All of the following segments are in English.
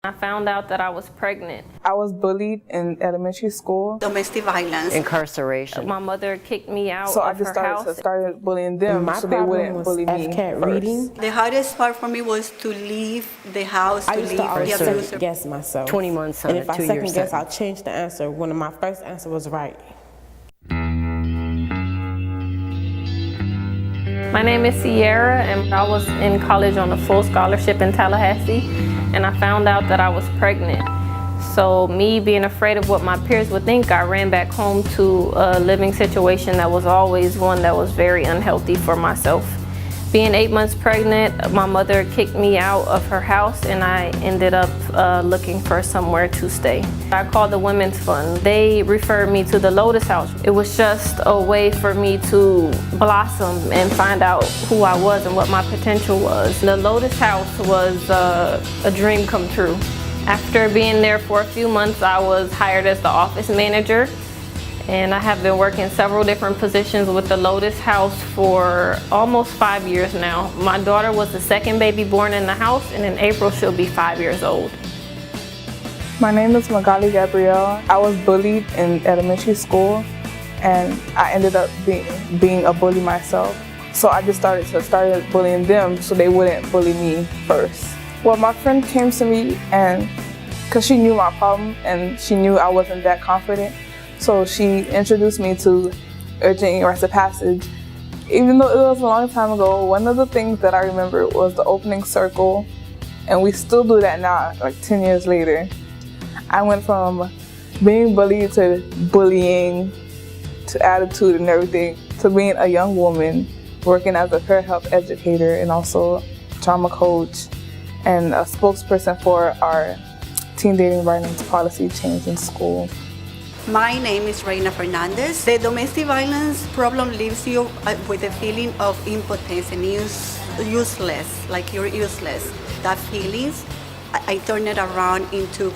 I found out that I was pregnant. I was bullied in elementary school. Domestic violence. Incarceration. My mother kicked me out So I of just her house. started bullying them so they wouldn't bully me FCAT first. reading. The hardest part for me was to leave the house, I to used leave to always the abuser. second guess myself. 20 months on and a if I 2-year second guess, I'll sentence. change the answer when my first answer was right. My name is Sierra, and I was in college on a full scholarship in Tallahassee, and I found out that I was pregnant. So me being afraid of what my peers would think, I ran back home to a living situation that was always one that was very unhealthy for myself. Being 8 months pregnant, my mother kicked me out of her house, and I ended up looking for somewhere to stay. I called the Women's Fund. They referred me to the Lotus House. It was just a way for me to blossom and find out who I was and what my potential was. The Lotus House was a dream come true. After being there for a few months, I was hired as the office manager. And I have been working several different positions with the Lotus House for almost 5 years now. My daughter was the second baby born in the house, and in April she'll be 5 years old. My name is Magali Gabrielle. I was bullied in elementary school, and I ended up being a bully myself. So I just started bullying them so they wouldn't bully me first. Well, my friend came to me, and because she knew my problem and she knew I wasn't that confident, so she introduced me to urgent rites of passage. Even though it was a long time ago, one of the things that I remember was the opening circle, and we still do that now, like 10 years later. I went from being bullied to bullying to attitude and everything to being a young woman working as a peer health educator and also trauma coach and a spokesperson for our teen dating violence policy change in school. My name is Reina Fernandez. The domestic violence problem leaves you with a feeling of impotence and useless, like you're useless. That feelings, I turn it around into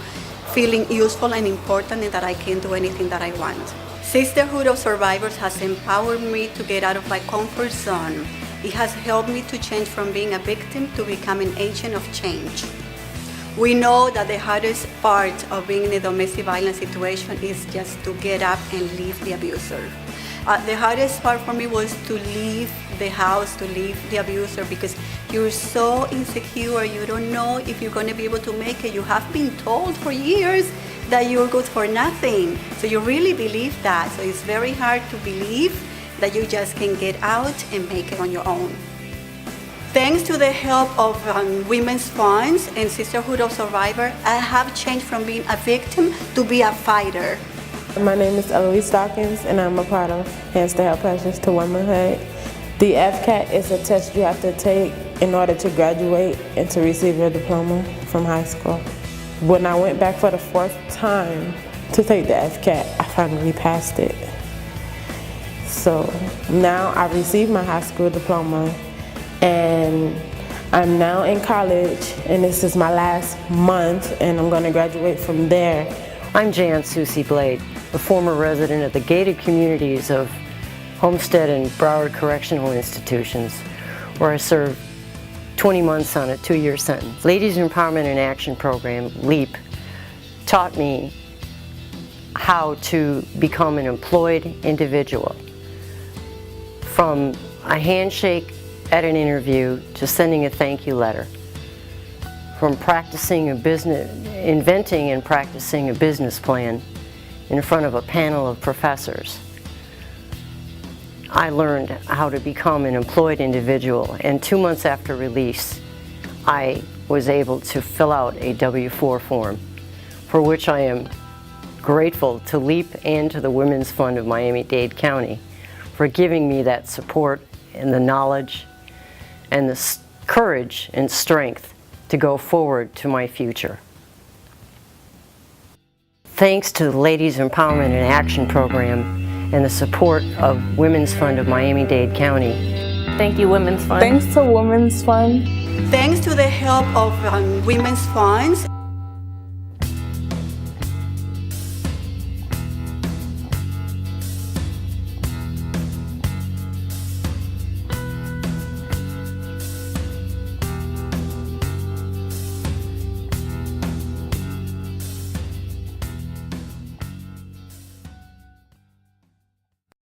feeling useful and important and that I can do anything that I want. Sisterhood of Survivors has empowered me to get out of my comfort zone. It has helped me to change from being a victim to become an agent of change. We know that the hardest part of being in a domestic violence situation is just to get up and leave the abuser. The hardest part for me was to leave the house, to leave the abuser, because you're so insecure, you don't know if you're going to be able to make it. You have been told for years that you're good for nothing. So you really believe that. So it's very hard to believe that you just can get out and make it on your own. Thanks to the help of Women's Funds and Sisterhood of Survivors, I have changed from being a victim to be a fighter. My name is Eloise Dawkins, and I'm a part of Hands to Help Passions to Womanhood. The FCAT is a test you have to take in order to graduate and to receive your diploma from high school. When I went back for the 4th time to take the FCAT, I finally passed it. So now I received my high school diploma, and I'm now in college, and this is my last month, and I'm going to graduate from there. I'm Jan Susie Blade, a former resident of the gated communities of Homestead and Broward Correctional Institutions, where I served 20 months on a 2-year sentence. Ladies Empowerment in Action program, LEAP, taught me how to become an employed individual. From a handshake at an interview to sending a thank you letter. From inventing and practicing a business plan in front of a panel of professors. I learned how to become an employed individual, and 2 months after release, I was able to fill out a W-4 form, for which I am grateful to LEAP and to the Women's Fund of Miami-Dade County for giving me that support and the knowledge and the courage and strength to go forward to my future. Thanks to the Ladies Empowerment in Action program and the support of Women's Fund of Miami-Dade County. Thank you, Women's Fund. Thanks to Women's Fund. Thanks to the help of Women's Funds